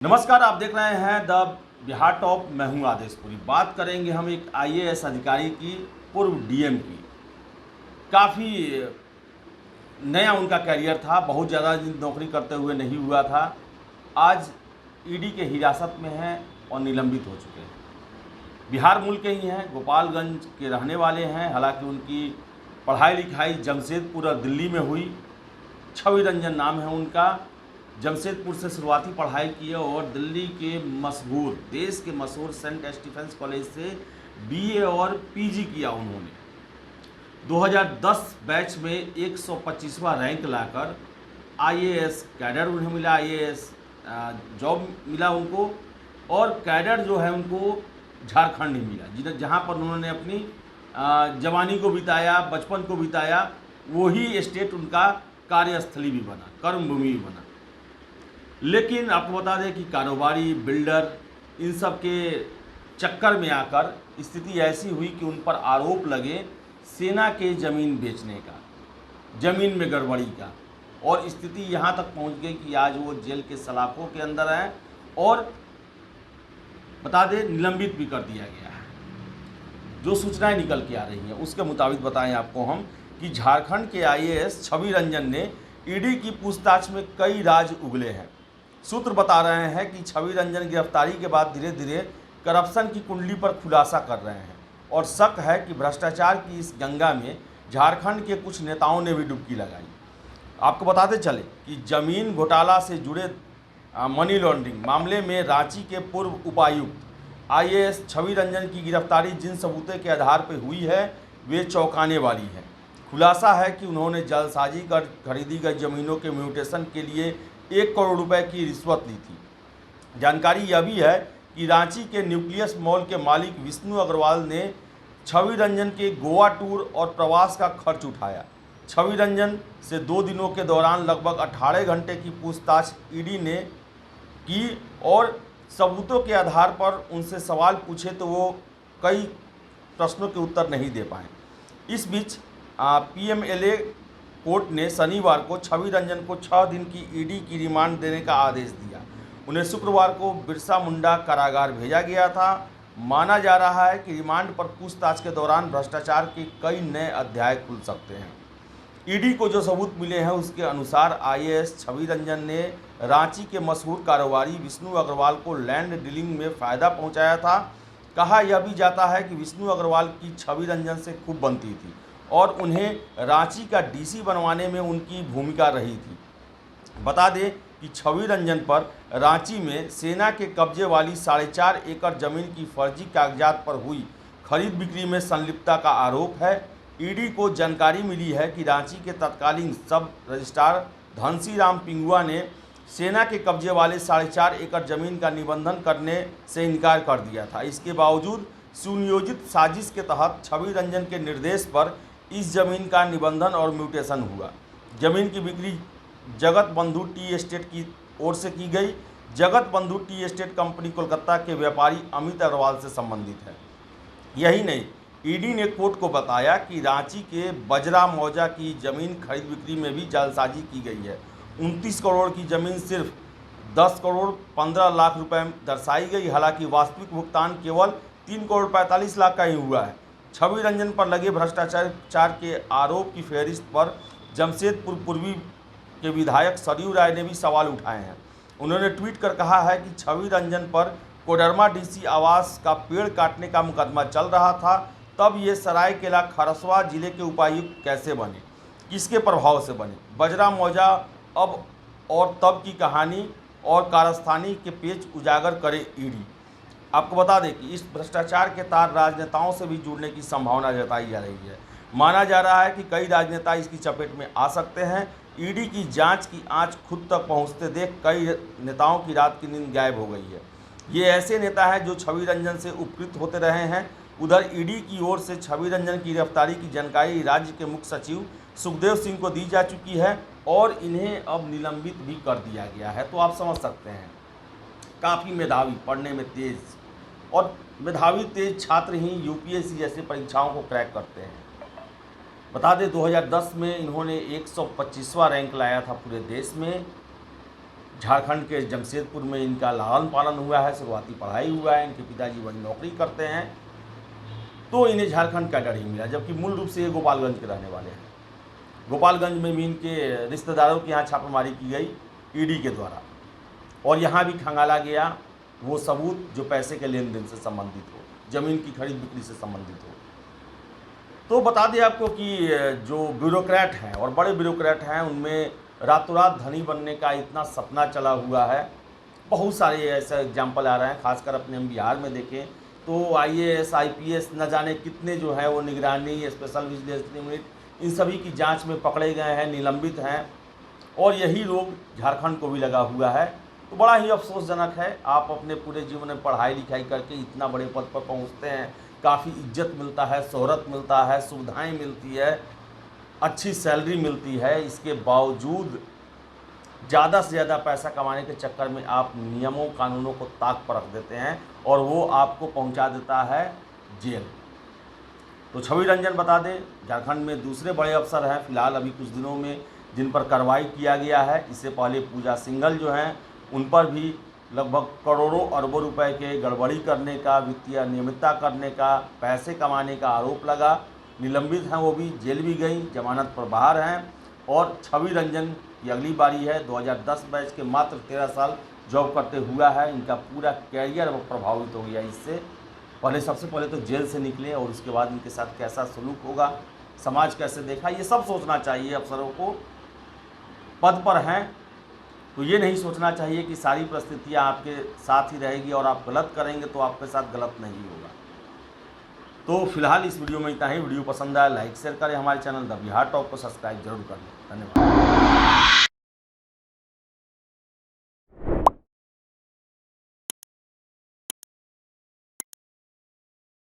नमस्कार, आप देख रहे हैं द बिहार टॉप। मैं हूं आदेशपुरी। बात करेंगे हम एक आईएएस अधिकारी की, पूर्व डीएम की। काफ़ी नया उनका करियर था, बहुत ज़्यादा नौकरी करते हुए नहीं हुआ था। आज ईडी के हिरासत में हैं और निलंबित हो चुके हैं। बिहार मूल के ही हैं, गोपालगंज के रहने वाले हैं। हालांकि उनकी पढ़ाई लिखाई जमशेदपुर और दिल्ली में हुई। छवि रंजन नाम है उनका। जमशेदपुर से शुरुआती पढ़ाई की है और दिल्ली के मशहूर, देश के मशहूर सेंट स्टीफेंस कॉलेज से बीए और पीजी किया उन्होंने। 2010 बैच में 125वां रैंक लाकर आईएएस कैडर उन्हें मिला, आईएएस जॉब मिला उनको। और कैडर जो है उनको झारखंड ही मिला, जहाँ पर उन्होंने अपनी जवानी को बिताया, बचपन को बिताया। वही स्टेट उनका कार्यस्थली भी बना, कर्मभूमि भी बना। लेकिन आपको बता दें कि कारोबारी, बिल्डर, इन सब के चक्कर में आकर स्थिति ऐसी हुई कि उन पर आरोप लगे सेना के ज़मीन बेचने का, ज़मीन में गड़बड़ी का। और स्थिति यहाँ तक पहुँच गई कि आज वो जेल के सलाखों के अंदर हैं और बता दें निलंबित भी कर दिया गया है। जो सूचनाएं निकल के आ रही हैं उसके मुताबिक बताएं आपको हम कि झारखंड के आईएएस छवि रंजन ने ईडी की पूछताछ में कई राज उगले हैं। सूत्र बता रहे हैं कि छवि रंजन गिरफ्तारी के बाद धीरे धीरे करप्शन की कुंडली पर खुलासा कर रहे हैं और शक है कि भ्रष्टाचार की इस गंगा में झारखंड के कुछ नेताओं ने भी डुबकी लगाई। आपको बताते चले कि जमीन घोटाला से जुड़े मनी लॉन्ड्रिंग मामले में रांची के पूर्व उपायुक्त आईएएस छवि रंजन की गिरफ्तारी जिन सबूतों के आधार पर हुई है वे चौंकाने वाली है। खुलासा है कि उन्होंने जालसाजी कर खरीदी गई जमीनों के म्यूटेशन के लिए 1 करोड़ रुपए की रिश्वत ली थी। जानकारी यह भी है कि रांची के न्यूक्लियस मॉल के मालिक विष्णु अग्रवाल ने छवि रंजन के गोवा टूर और प्रवास का खर्च उठाया। छवि रंजन से 2 दिनों के दौरान लगभग 18 घंटे की पूछताछ ईडी ने की और सबूतों के आधार पर उनसे सवाल पूछे तो वो कई प्रश्नों के उत्तर नहीं दे पाए। इस बीच पीएमएलए कोर्ट ने शनिवार को छवि रंजन को 6 दिन की ईडी की रिमांड देने का आदेश दिया। उन्हें शुक्रवार को बिरसा मुंडा कारागार भेजा गया था। माना जा रहा है कि रिमांड पर पूछताछ के दौरान भ्रष्टाचार के कई नए अध्याय खुल सकते हैं। ईडी को जो सबूत मिले हैं उसके अनुसार आईएएस छवि रंजन ने रांची के मशहूर कारोबारी विष्णु अग्रवाल को लैंड डीलिंग में फ़ायदा पहुंचाया था। कहा यह भी जाता है कि विष्णु अग्रवाल की छवि रंजन से खूब बनती थी और उन्हें रांची का डीसी बनवाने में उनकी भूमिका रही थी। बता दें कि छवि रंजन पर रांची में सेना के कब्जे वाली 4.5 एकड़ जमीन की फर्जी कागजात पर हुई खरीद बिक्री में संलिप्तता का आरोप है। ईडी को जानकारी मिली है कि रांची के तत्कालीन सब रजिस्ट्रार धनसी राम पिंगुआ ने सेना के कब्जे वाले 4.5 एकड़ जमीन का निबंधन करने से इनकार कर दिया था। इसके बावजूद सुनियोजित साजिश के तहत छवि रंजन के निर्देश पर इस जमीन का निबंधन और म्यूटेशन हुआ। जमीन की बिक्री जगत बंधु टी एस्टेट की ओर से की गई। जगत बंधु टी एस्टेट कंपनी कोलकाता के व्यापारी अमित अग्रवाल से संबंधित है। यही नहीं, ईडी ने कोर्ट को बताया कि रांची के बजरा मौजा की जमीन खरीद बिक्री में भी जालसाजी की गई है। 29 करोड़ की जमीन सिर्फ 10 करोड़ 15 लाख रुपए दर्शाई गई। हालांकि वास्तविक भुगतान केवल 3 करोड़ 45 लाख का ही हुआ है। छवि रंजन पर लगे भ्रष्टाचार के आरोप की फहरिस्त पर जमशेदपुर पूर्वी के विधायक सरयू राय ने भी सवाल उठाए हैं। उन्होंने ट्वीट कर कहा है कि छवि रंजन पर कोडरमा डीसी आवास का पेड़ काटने का मुकदमा चल रहा था, तब ये सरायकेला खरसवा जिले के उपायुक्त कैसे बने, किसके प्रभाव से बने। बजरा मौजा अब और तब की कहानी और कारस्तानी के पेच उजागर करे ईडी। आपको बता दें कि इस भ्रष्टाचार के तार राजनेताओं से भी जुड़ने की संभावना जताई जा रही है। माना जा रहा है कि कई राजनेता इसकी चपेट में आ सकते हैं। ईडी की जांच की आंच खुद तक पहुंचते देख कई नेताओं की रात की नींद गायब हो गई है। ये ऐसे नेता हैं जो छवि रंजन से उपकृत होते रहे हैं। उधर ईडी की ओर से छवि रंजन की गिरफ्तारी की जानकारी राज्य के मुख्य सचिव सुखदेव सिंह को दी जा चुकी है और इन्हें अब निलंबित भी कर दिया गया है। तो आप समझ सकते हैं, काफ़ी मेधावी, पढ़ने में तेज़ और मेधावी तेज छात्र ही यूपीएससी जैसे परीक्षाओं को क्रैक करते हैं। बता दें 2010 में इन्होंने 125वां रैंक लाया था पूरे देश में। झारखंड के जमशेदपुर में इनका लालन पालन हुआ है, शुरुआती पढ़ाई हुआ है, इनके पिताजी बड़ी नौकरी करते हैं, तो इन्हें झारखंड कैडर ही मिला, जबकि मूल रूप से ये गोपालगंज के रहने वाले हैं। गोपालगंज में भी इनके रिश्तेदारों के यहाँ छापेमारी की गई ईडी के द्वारा, और यहाँ भी खंगाला गया वो सबूत जो पैसे के लेन देन से संबंधित हो, ज़मीन की खरीद बिक्री से संबंधित हो। तो बता दें आपको कि जो ब्यूरोक्रेट हैं और बड़े ब्यूरोक्रेट हैं, उनमें रातों रात धनी बनने का इतना सपना चला हुआ है। बहुत सारे ऐसे एग्जाम्पल आ रहे हैं, खासकर अपने हम बिहार में देखें तो IAS IPS न जाने कितने जो है वो निगरानी, स्पेशल विजिलेंस यूनिट, इन सभी की जांच में पकड़े गए हैं, निलंबित हैं, और यही रोग झारखंड को भी लगा हुआ है। तो बड़ा ही अफसोसजनक है, आप अपने पूरे जीवन में पढ़ाई लिखाई करके इतना बड़े पद पर पहुंचते हैं, काफ़ी इज्जत मिलता है, शोहरत मिलता है, सुविधाएं मिलती है, अच्छी सैलरी मिलती है, इसके बावजूद ज़्यादा से ज़्यादा पैसा कमाने के चक्कर में आप नियमों कानूनों को ताक पर रख देते हैं और वो आपको पहुंचा देता है जेल। तो छवि रंजन बता दें, झारखंड में दूसरे बड़े अफसर हैं फिलहाल अभी कुछ दिनों में जिन पर कार्रवाई किया गया है। इससे पहले पूजा सिंघल जो हैं उन पर भी लगभग करोड़ों अरबों रुपए के गड़बड़ी करने का, वित्तीय अनियमितता करने का, पैसे कमाने का आरोप लगा, निलंबित हैं, वो भी जेल भी गई, जमानत पर बाहर हैं। और छवि रंजन की अगली बारी है, 2010 बैच के मात्र 13 साल जॉब करते हुआ है, इनका पूरा कैरियर प्रभावित हो गया इससे। पहले सबसे पहले तो जेल से निकले और उसके बाद इनके साथ कैसा सलूक होगा, समाज कैसे देखा, ये सब सोचना चाहिए अफसरों को। पद पर हैं तो ये नहीं सोचना चाहिए कि सारी परिस्थितियाँ आपके साथ ही रहेगी और आप गलत करेंगे तो आपके साथ गलत नहीं होगा। तो फिलहाल इस वीडियो में इतना ही। वीडियो पसंद आया लाइक शेयर करें, हमारे चैनल द बिहार टॉप को सब्सक्राइब जरूर कर लें। धन्यवाद।